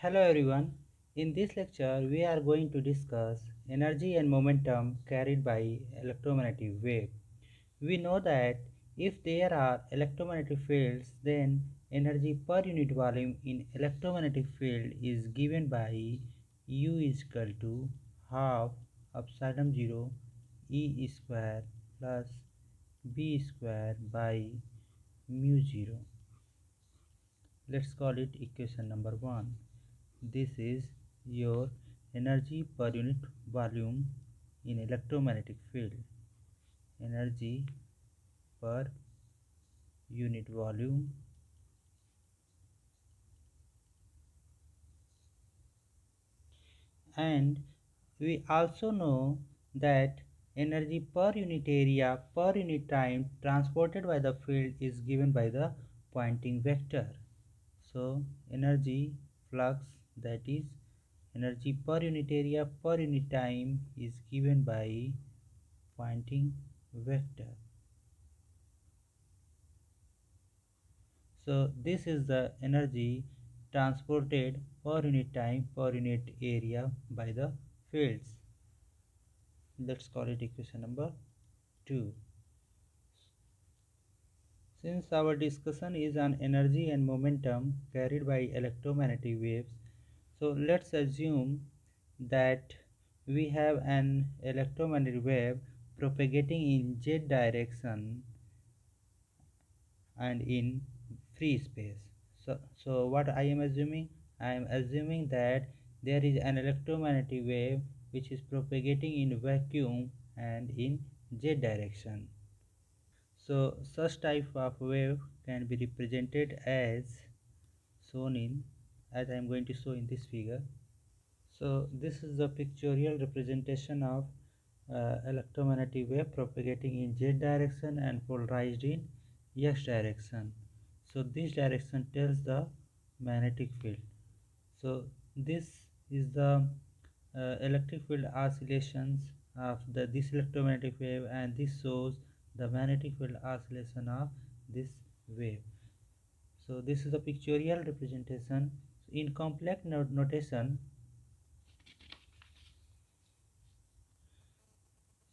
Hello everyone. In this lecture, we are going to discuss energy and momentum carried by electromagnetic wave. We know that if there are electromagnetic fields, then energy per unit volume in electromagnetic field is given by U is equal to half epsilon 0 E square plus B square by mu 0. Let's call it equation number 1. This is your energy per unit volume in electromagnetic field. Energy per unit volume and we also know that energy per unit area per unit time transported by the field is given by the Poynting vector. So energy flux, that is energy per unit area per unit time, is given by Poynting vector. So this is the energy transported per unit time per unit area by the fields. Let's call it equation number 2. Since our discussion is on energy and momentum carried by electromagnetic waves, so let's assume that we have an electromagnetic wave propagating in z direction and in free space. So what I am assuming? I am assuming that there is an electromagnetic wave which is propagating in vacuum and in z direction. So such type of wave can be represented as shown in, as I am going to show in this figure. So this is the pictorial representation of electromagnetic wave propagating in z direction and polarized in x direction. So this direction tells the magnetic field. So this is the electric field oscillations of this electromagnetic wave, and this shows the magnetic field oscillation of this wave. So this is the pictorial representation. In complex notation,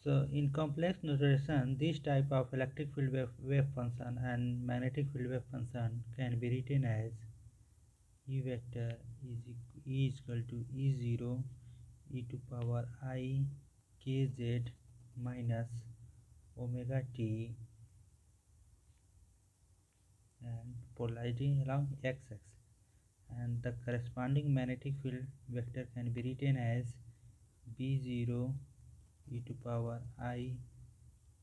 so in complex notation, this type of electric field wave function and magnetic field wave function can be written as E vector is equal to E0 e to power I kz minus omega t and polarizing along x-axis, and the corresponding magnetic field vector can be written as B0 e to power I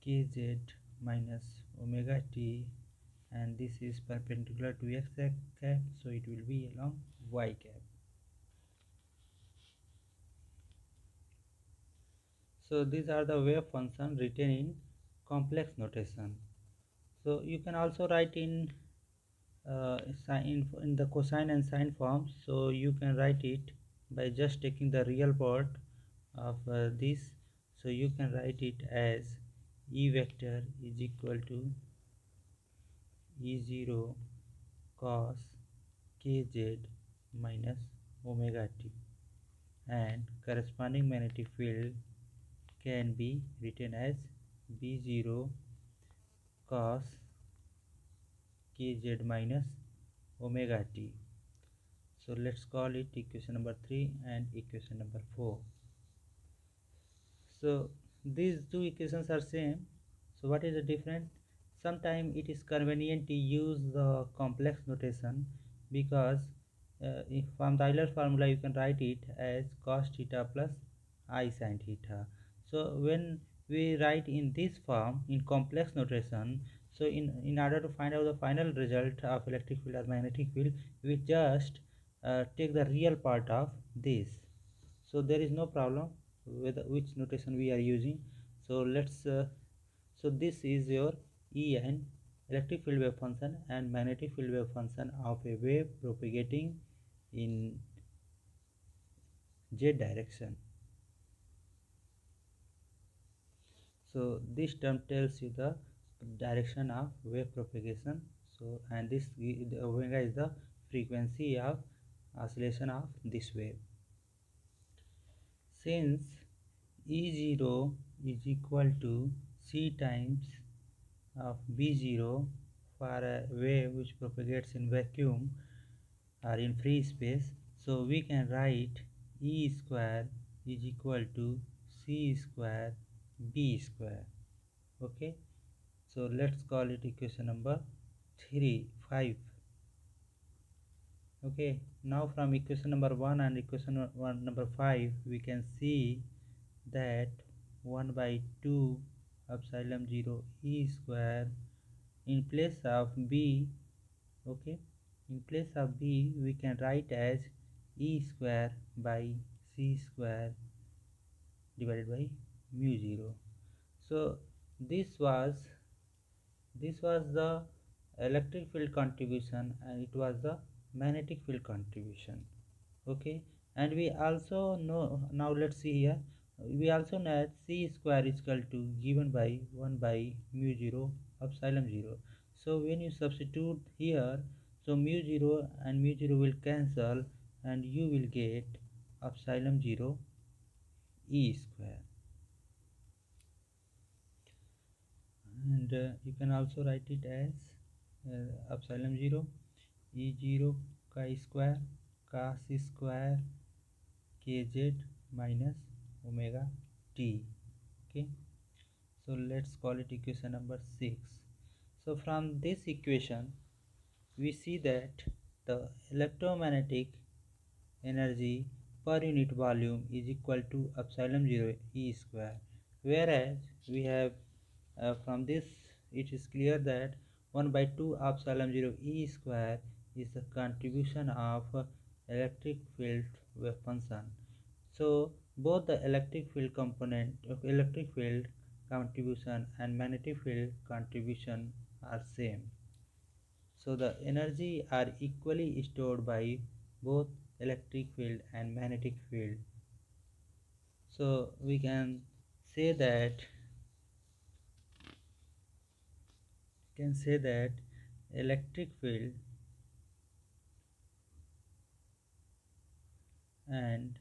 kz minus omega t, and this is perpendicular to x cap, so it will be along y cap. So these are the wave function written in complex notation. So you can also write in in the cosine and sine forms. So you can write it by just taking the real part of this. So you can write it as E vector is equal to E0 cos kz minus omega t, and corresponding magnetic field can be written as B0 cos kz minus omega t. So let's call it equation number 3 and equation number 4. So these two equations are same. So what is the difference? Sometimes it is convenient to use the complex notation, because if from the Euler formula you can write it as cos theta plus I sin theta. So when we write in this form in complex notation, so in order to find out the final result of electric field or magnetic field, we just take the real part of this. So there is no problem with which notation we are using. So let's so this is your En, electric field wave function and magnetic field wave function of a wave propagating in z direction. So this term tells you the direction of wave propagation. So and this the omega is the frequency of oscillation of this wave. Since E0 is equal to c times of B0 for a wave which propagates in vacuum or in free space, so we can write E square is equal to c square B square. Okay, so let's call it equation number 5. Okay, now from equation number 1 and equation number 5 we can see that 1 by 2 epsilon 0 E square in place of B. Okay, in place of B we can write as E square by C square divided by mu 0. So this was the electric field contribution and it was the magnetic field contribution. Okay, and we also know, now let's see here, we also know that c square is equal to given by 1 by mu 0 epsilon 0. So when you substitute here, so mu 0 and mu 0 will cancel and you will get epsilon 0 E square. And you can also write it as epsilon 0 E0 chi square cos square kz minus omega t. Okay, so let's call it equation number 6. So from this equation we see that the electromagnetic energy per unit volume is equal to epsilon 0 E square, whereas we have from this it is clear that 1 by 2 epsilon 0 E square is the contribution of electric field wave function. So both the electric field component of electric field contribution and magnetic field contribution are same. So the energy are equally stored by both electric field and magnetic field. So we say that electric field and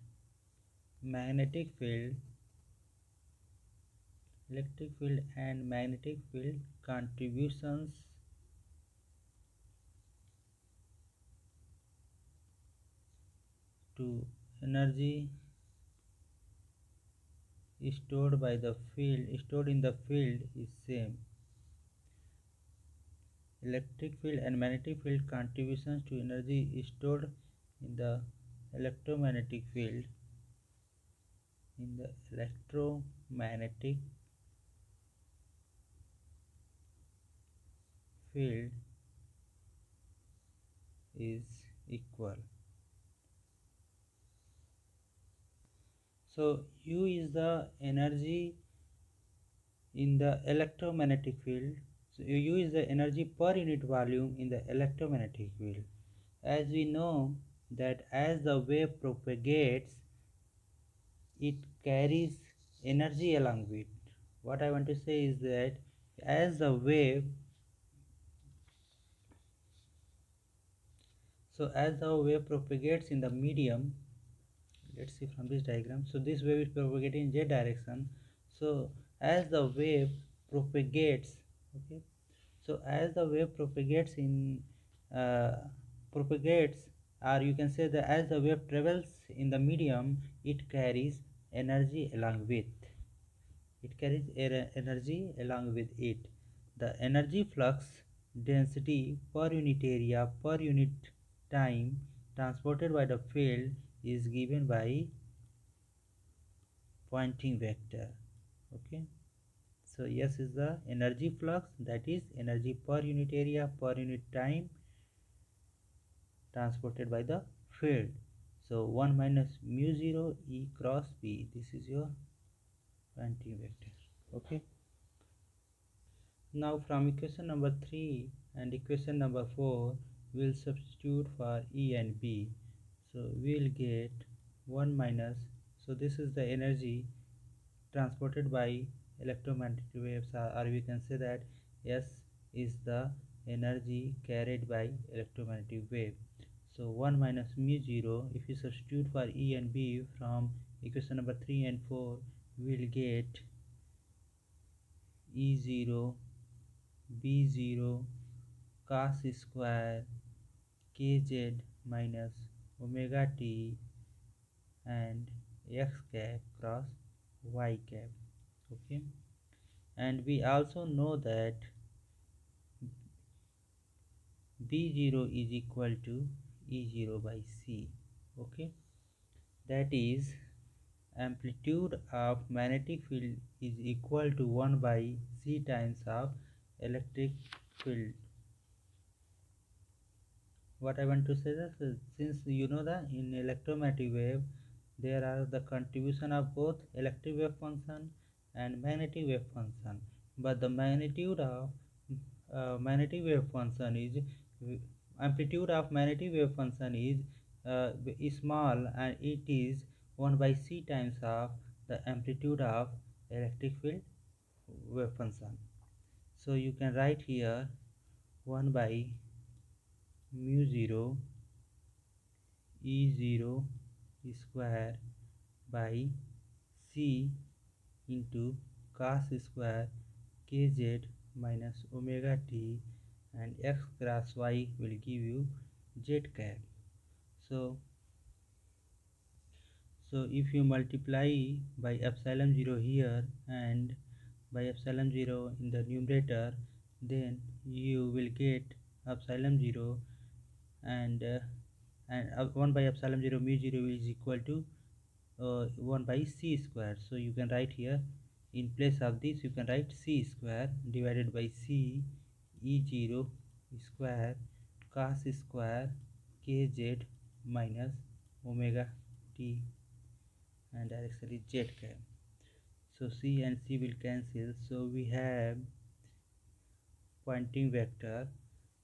magnetic field contributions to energy stored in the field is same. Electric field and magnetic field contributions to energy stored in the electromagnetic field field is equal. So U is the energy in the electromagnetic field. So U is the energy per unit volume in the electromagnetic field. As we know that as the wave propagates, it carries energy along with. What I want to say is that as the wave propagates in the medium, let's see from this diagram. So this wave is propagating in z direction. So as the wave propagates, okay, so as the wave propagates or you can say that as the wave travels in the medium, it carries energy along with it. The energy flux density per unit area per unit time transported by the field is given by Poynting vector. Okay, so S is the energy flux, that is energy per unit area per unit time transported by the field. So 1 minus mu 0 E cross B, this is your Poynting vector. Okay, now from equation number 3 and equation number 4 we will substitute for E and B. So we will get 1 minus, so this is the energy transported by electromagnetic waves, or we can say that S is the energy carried by electromagnetic wave. So 1 minus mu 0, if you substitute for E and B from equation number 3 and 4, we will get E0 B0 cos square kz minus omega t and x cap cross y cap. Okay, and we also know that B0 is equal to E0 by C. Okay, that is amplitude of magnetic field is equal to 1 by C times of electric field. What I want to say is, since you know that in electromagnetic wave there are the contribution of both electric wave function and magnetic wave function, but the magnitude of magnetic wave function amplitude of magnetic wave function is small, and it is 1 by C times of the amplitude of electric field wave function. So you can write here 1 by mu 0 E0 square by C into cos square kz minus omega t, and x cross y will give you z cap. So, if you multiply by epsilon 0 here and by epsilon 0 in the numerator, then you will get epsilon 0 and 1 by epsilon 0 mu 0 is equal to 1 by c square. So you can write here, in place of this you can write c square divided by c e0 square cos square kz minus omega t, and directly z cap. So c and c will cancel, so we have Pointing vector,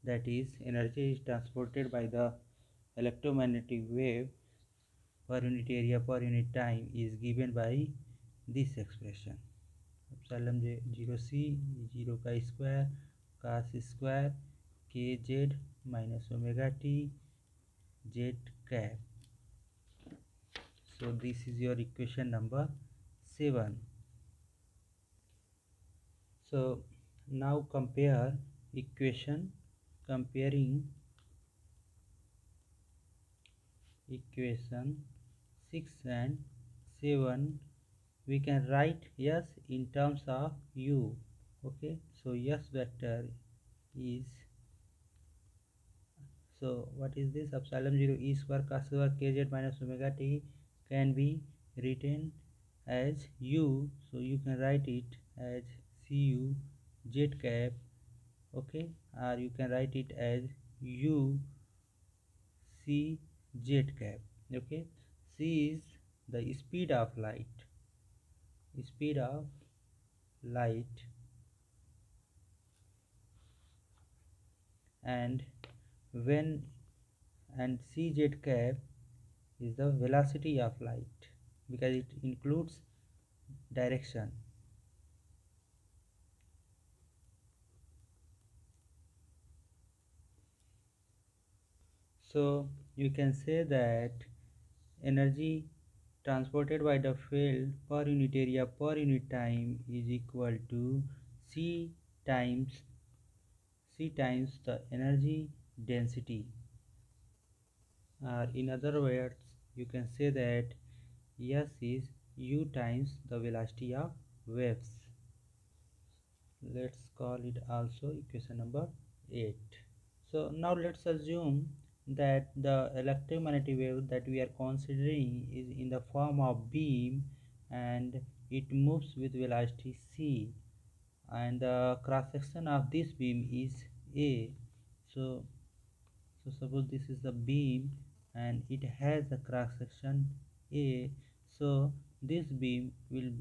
that is energy is transported by the electromagnetic wave per unit area per unit time, is given by this expression: epsilon 0 c 0 chi square cos square kz minus omega t z cap. So this is your equation number 7. So now comparing equation 6 and 7, we can write S in terms of U. Okay, so S vector is, so what is this? Epsilon 0 E square cos square kz minus omega t can be written as U, so you can write it as Cu z cap. Okay, or you can write it as U c z cap. Okay, c is the speed of light, and when and cz cap is the velocity of light, because it includes direction. So you can say that energy transported by the field per unit area per unit time is equal to c times the energy density. In other words, you can say that S is u times the velocity of waves. Let's call it also equation number 8. So now let's assume that the electromagnetic wave that we are considering is in the form of beam, and it moves with velocity c, and the cross section of this beam is A. So suppose this is the beam and it has a cross section A. So this beam will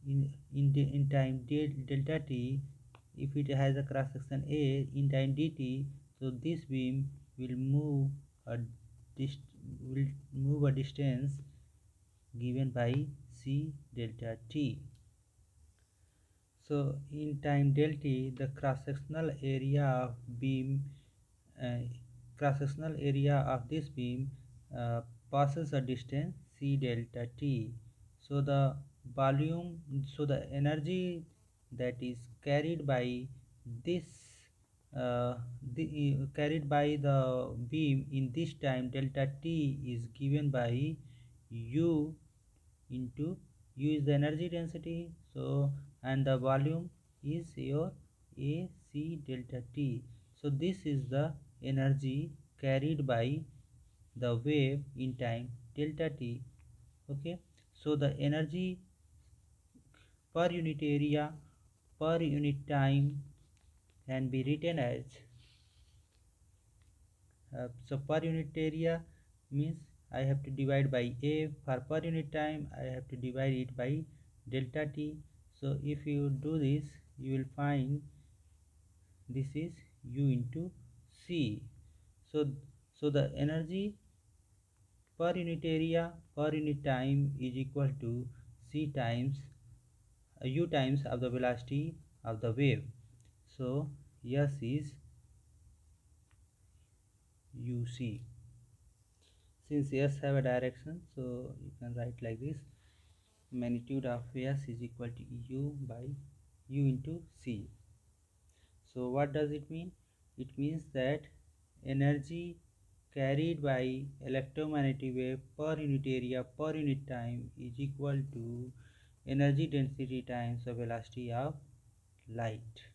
in time delta t, if it has a cross section A in time dt, so this beam will move a distance given by c delta t. So in time delta t, the cross sectional area of beam uh, cross-sectional area of this beam uh, passes a distance c delta t. So the volume, so the energy that is carried by this carried by the beam in this time delta t is given by u into u is the energy density, so and the volume is your ac delta t. So this is the energy carried by the wave in time delta t. Okay, so the energy per unit area per unit time can be written as so per unit area means I have to divide by a, for per unit time I have to divide it by delta t. So if you do this you will find this is u into c. So the energy per unit area per unit time is equal to c times u times of the velocity of the wave. So s is uc. Since s have a direction, so you can write like this: magnitude of s is equal to u by u into c. So what does it mean? It means that energy carried by electromagnetic wave per unit area per unit time is equal to energy density times the velocity of light.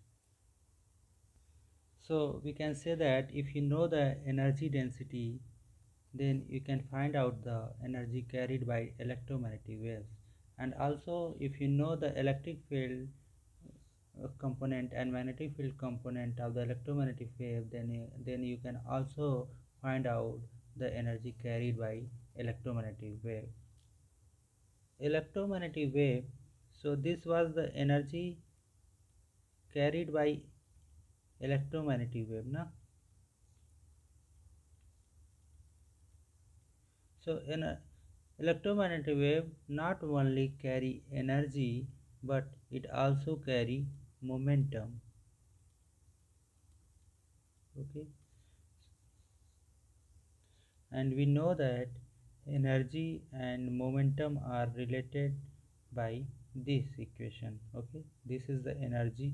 So we can say that if you know the energy density, then you can find out the energy carried by electromagnetic waves. And also if you know the electric field component and magnetic field component of the electromagnetic wave, then you can also find out the energy carried by electromagnetic wave. Electromagnetic wave, so this was the energy carried by electromagnetic wave na. So in a electromagnetic wave not only carry energy but it also carry momentum. Okay, and we know that energy and momentum are related by this equation. Okay, this is the energy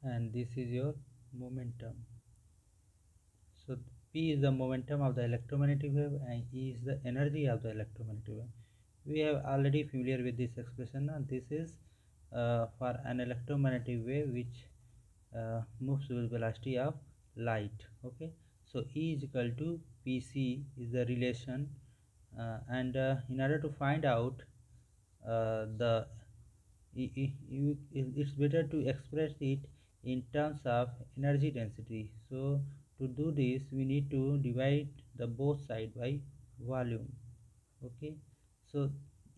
and this is your momentum. So p is the momentum of the electromagnetic wave and e is the energy of the electromagnetic wave. We are already familiar with this expression. This is for an electromagnetic wave which moves with velocity of light. Okay, so E is equal to Pc is the relation, and in order to find out the it's better to express it in terms of energy density. So to do this we need to divide the both side by volume. Okay, so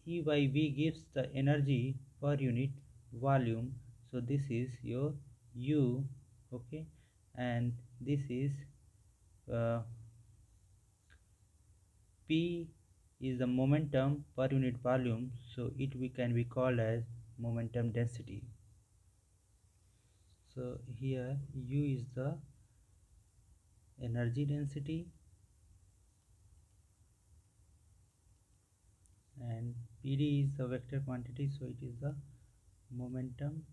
E by V gives the energy per unit volume, so this is your U. Okay, and this is uh, P is the momentum per unit volume, so it we can be called as momentum density. So here U is the energy density and PD is the vector quantity, so it is the momentum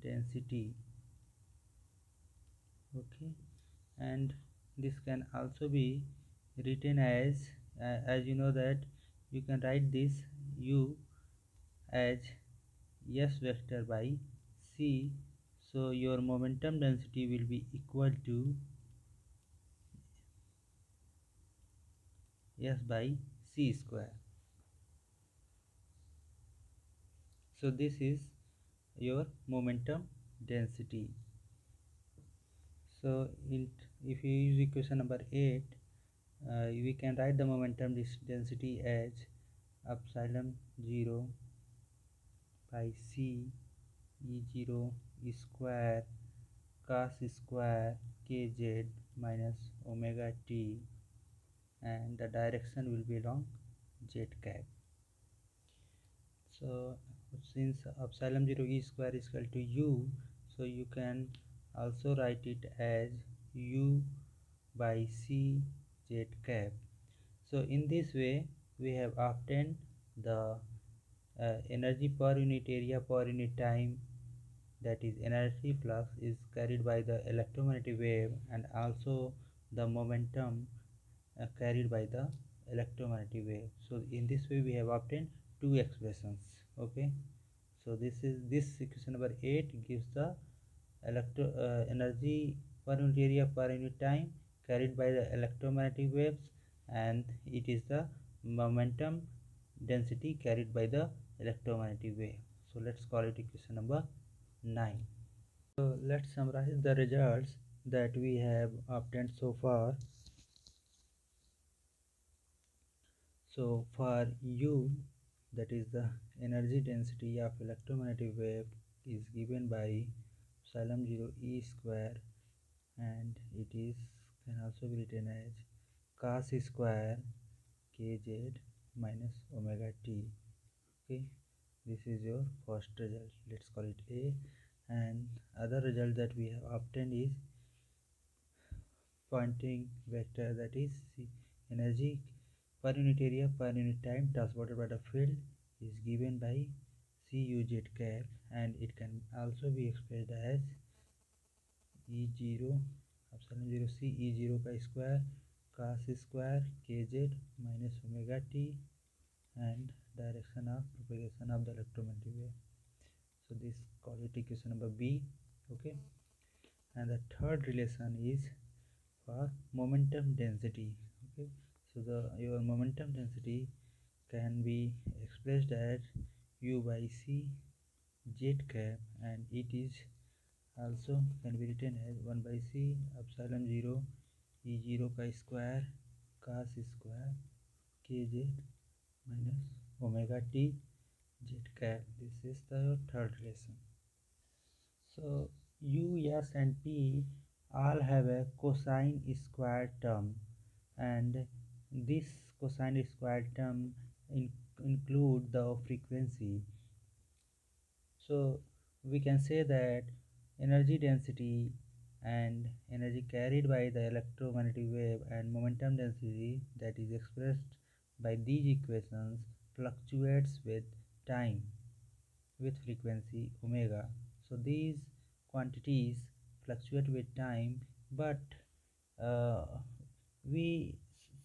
density. Okay, and this can also be written as you know that you can write this u as s vector by c. So your momentum density will be equal to s by c square. So this is your momentum density. So if you use equation number 8, we can write the momentum density as epsilon 0 by c E0 square cos square kz minus omega t, and the direction will be along z cap. So since epsilon 0 E square is equal to u, so you can also write it as U by C z cap. So in this way we have obtained the energy per unit area per unit time, that is energy flux is carried by the electromagnetic wave, and also the momentum carried by the electromagnetic wave. So in this way we have obtained two expressions. Okay, so this equation number 8 gives the energy per unit area per unit time carried by the electromagnetic waves, and it is the momentum density carried by the electromagnetic wave. So let's call it equation number 9. So let's summarize the results that we have obtained so far. So for U, that is the energy density of electromagnetic wave, is given by epsilon 0 E square, and it is can also be written as cos square kz minus omega t. Okay, this is your first result. Let's call it A. And other result that we have obtained is Pointing vector, that is energy per unit area per unit time transported by the field, is given by Cuz cap, and it can also be expressed as E0 epsilon 0 C E0 का square cos square kz minus omega t, and direction of propagation of the electromagnetic wave. So this call it equation number B. Okay, and the third relation is for momentum density. Okay, so your momentum density can be expressed as U by C z cap, and it is also can be written as 1 by C epsilon 0 E0 ka square cos square kz minus omega t z cap. This is the third relation. So U, S and T all have a cosine square term, and this cosine square term include the frequency. So we can say that energy density and energy carried by the electromagnetic wave and momentum density that is expressed by these equations fluctuates with time with frequency omega. So these quantities fluctuate with time, but uh, we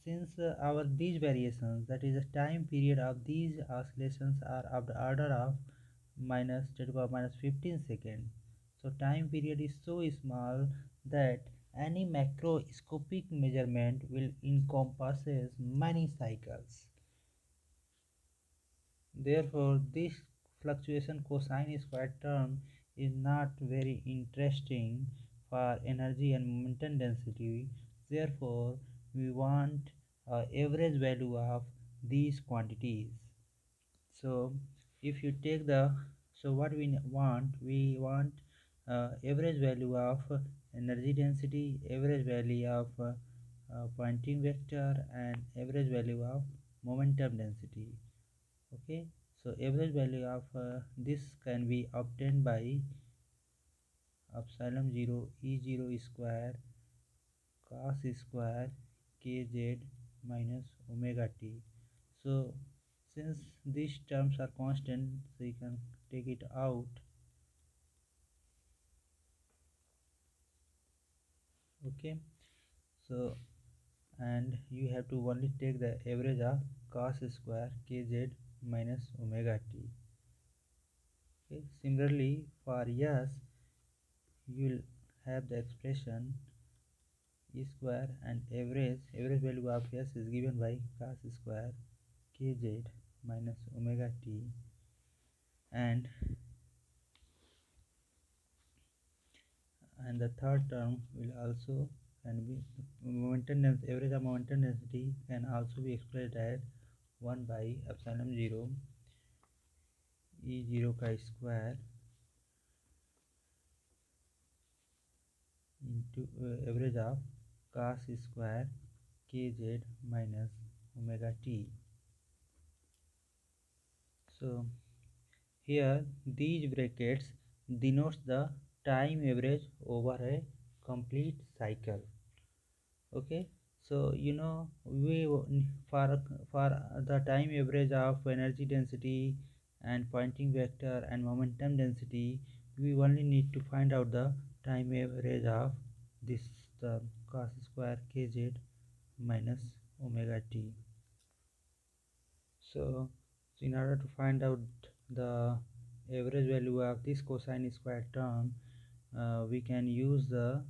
since our these variations, that is the time period of these oscillations, are of the order of minus 10 to the power minus 15 seconds. So time period is so small that any macroscopic measurement will encompasses many cycles. Therefore, this fluctuation cosine square term is not very interesting for energy and momentum density. Therefore, we want average value of these quantities. So, if you take the what we want average value of energy density, average value of Poynting vector, and average value of momentum density. Okay, so average value of this can be obtained by epsilon 0 E0 square cos square kz minus omega t. So since these terms are constant, so you can take it out. Okay, so and you have to only take the average of cos square kz minus omega t. Okay, similarly for yes, you will have the expression E square, and average value of S is given by cos square kz minus omega t, and the third term will also can be average of momentum density can also be expressed as 1 by epsilon 0 E0 ka square into average of cos square kz minus omega t. So here these brackets denotes the time average over a complete cycle. Okay, so we for the time average of energy density and Poynting vector and momentum density, we only need to find out the time average of this term cos square kz minus omega t. So in order to find out the average value of this cosine square term, we can use the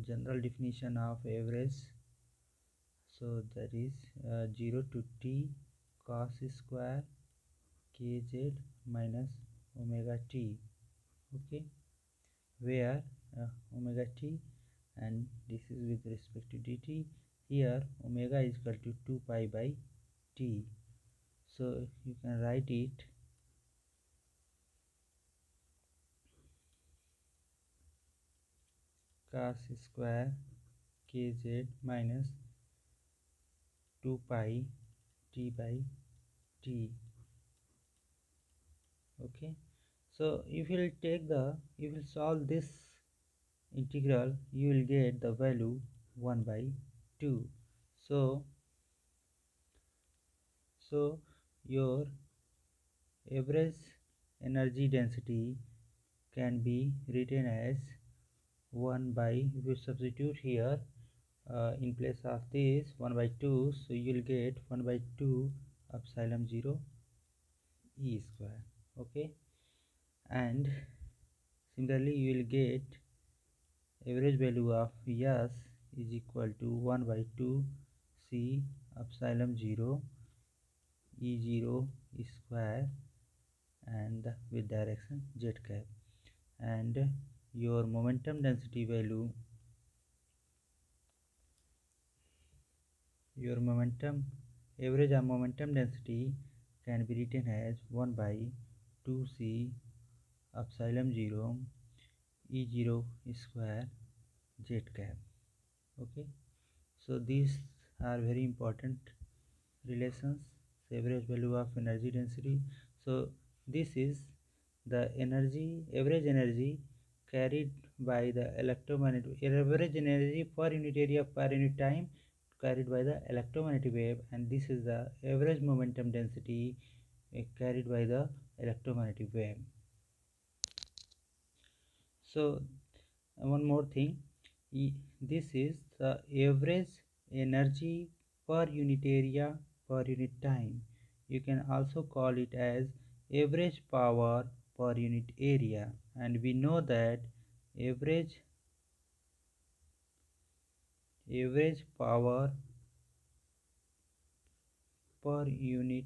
general definition of average. So that is 0 to t cos square kz minus omega t. Okay, where omega t, and this is with respect to dt. Here omega is equal to 2 pi by t. So you can write it cos square kz minus 2 pi t by t. Okay, so if you will solve this integral, you will get the value 1 by 2. So so your average energy density can be written as 1 by, if you substitute here in place of this 1 by 2, so you will get 1 by 2 epsilon 0 e square. Okay, and similarly you will get average value of S is equal to 1 by 2 C epsilon 0 E0 square, and with direction z cap, and your momentum density value, your momentum average of momentum density can be written as 1 by 2 C epsilon 0 E0 square z cap. Okay, so these are very important relations, average value of energy density. So this is the average energy carried by the electromagnetic, average energy per unit area per unit time carried by the electromagnetic wave, and this is the average momentum density carried by the electromagnetic wave. So one more thing, this is the average energy per unit area per unit time. You can also call it as average power per unit area, and we know that average power per unit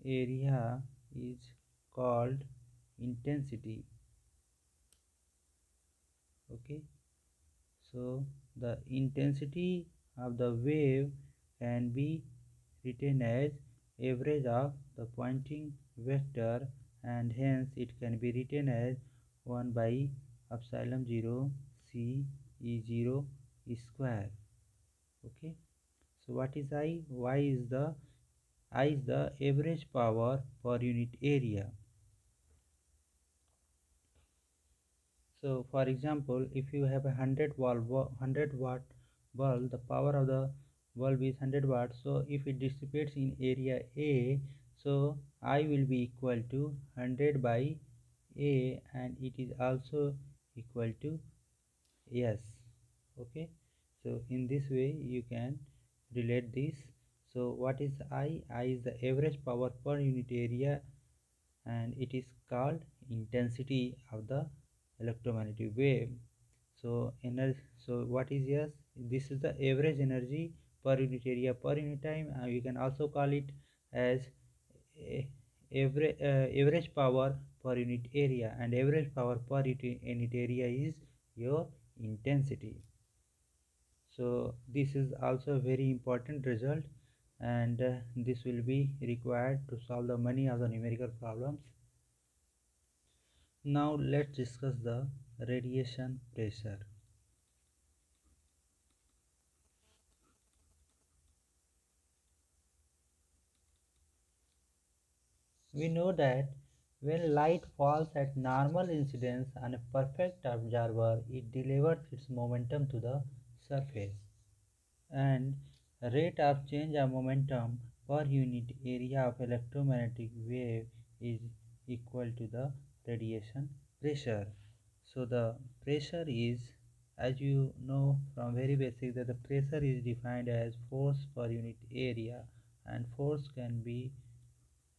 area is called intensity. Okay, so the intensity of the wave can be written as average of the Poynting vector, and hence it can be written as 1 by epsilon 0 C E0 square. Okay, so what is I? I is the average power per unit area. So for example, if you have a 100 watt bulb, the power of the bulb is 100 watts. So if it dissipates in area A, so I will be equal to 100 by A, and it is also equal to S. Okay, so in this way you can relate this. So what is I? I is the average power per unit area, and it is called intensity of the electromagnetic wave. So energy, so what is S? This is the average energy per unit area per unit time. You can also call it as average power per unit area, and average power per unit area is your intensity. So this is also a very important result, and this will be required to solve the many of the numerical problems. Now let's discuss the radiation pressure. We know that When light falls at normal incidence on a perfect observer, it delivers its momentum to the surface. And rate of change of momentum per unit area of electromagnetic wave is equal to the radiation pressure. So the pressure is, as you know from very basic, that the pressure is defined as force per unit area, and force can be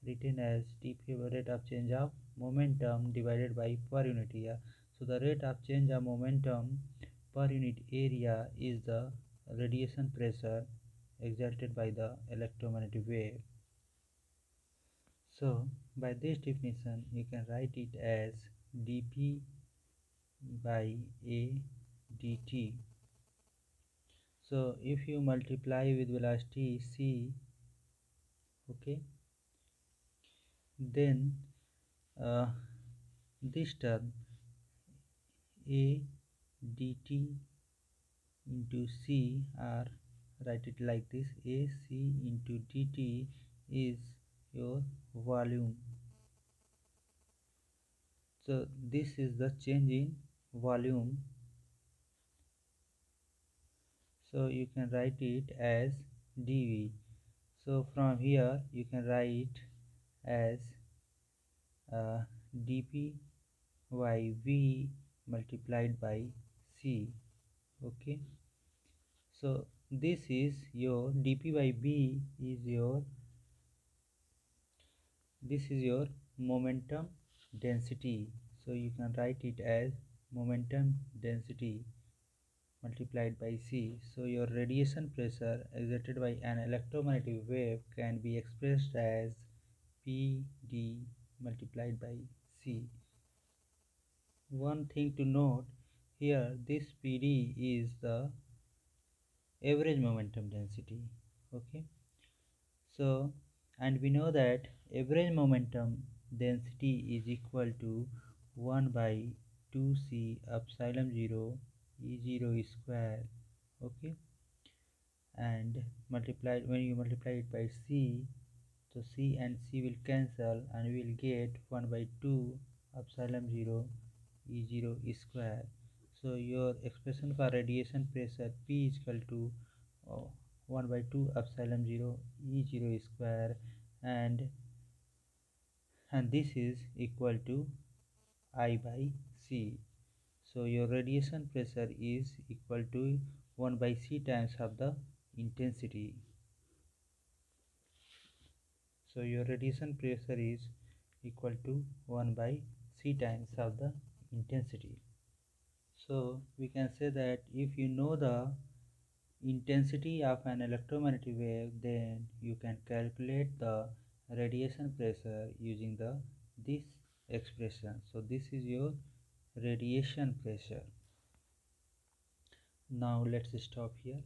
written as dp by rate of change of momentum divided by per unit area. So the rate of change of momentum per unit area is the radiation pressure exerted by the electromagnetic wave. So by this definition you can write it as dp by a dt. So if you multiply with velocity c, okay, then uh, this term a dt into c, or write it like this, ac into dt is your volume. So this is the change in volume. So you can write it as dv. So from here you can write as dp by v multiplied by c. Okay, so this is your dp by b is your, this is your momentum density. So you can write it as momentum density multiplied by c. So your radiation pressure exerted by an electromagnetic wave can be expressed as pd multiplied by c. One thing to note here, this pd is the average momentum density. Okay, so and we know that average momentum density is equal to 1 by 2c epsilon 0 e0 square. Okay, and multiplied, when you multiply it by c, so c and c will cancel and we will get 1 by 2 epsilon 0 e0 square. So your expression for radiation pressure p is equal to 1 by 2 epsilon 0 e0 square, and this is equal to I by c. So your radiation pressure is equal to 1 by c times of the intensity. So your radiation pressure is equal to 1 by c times of the intensity. So we can say that if you know the intensity of an electromagnetic wave, then you can calculate the radiation pressure using this expression. So this is your radiation pressure. Now let's stop here.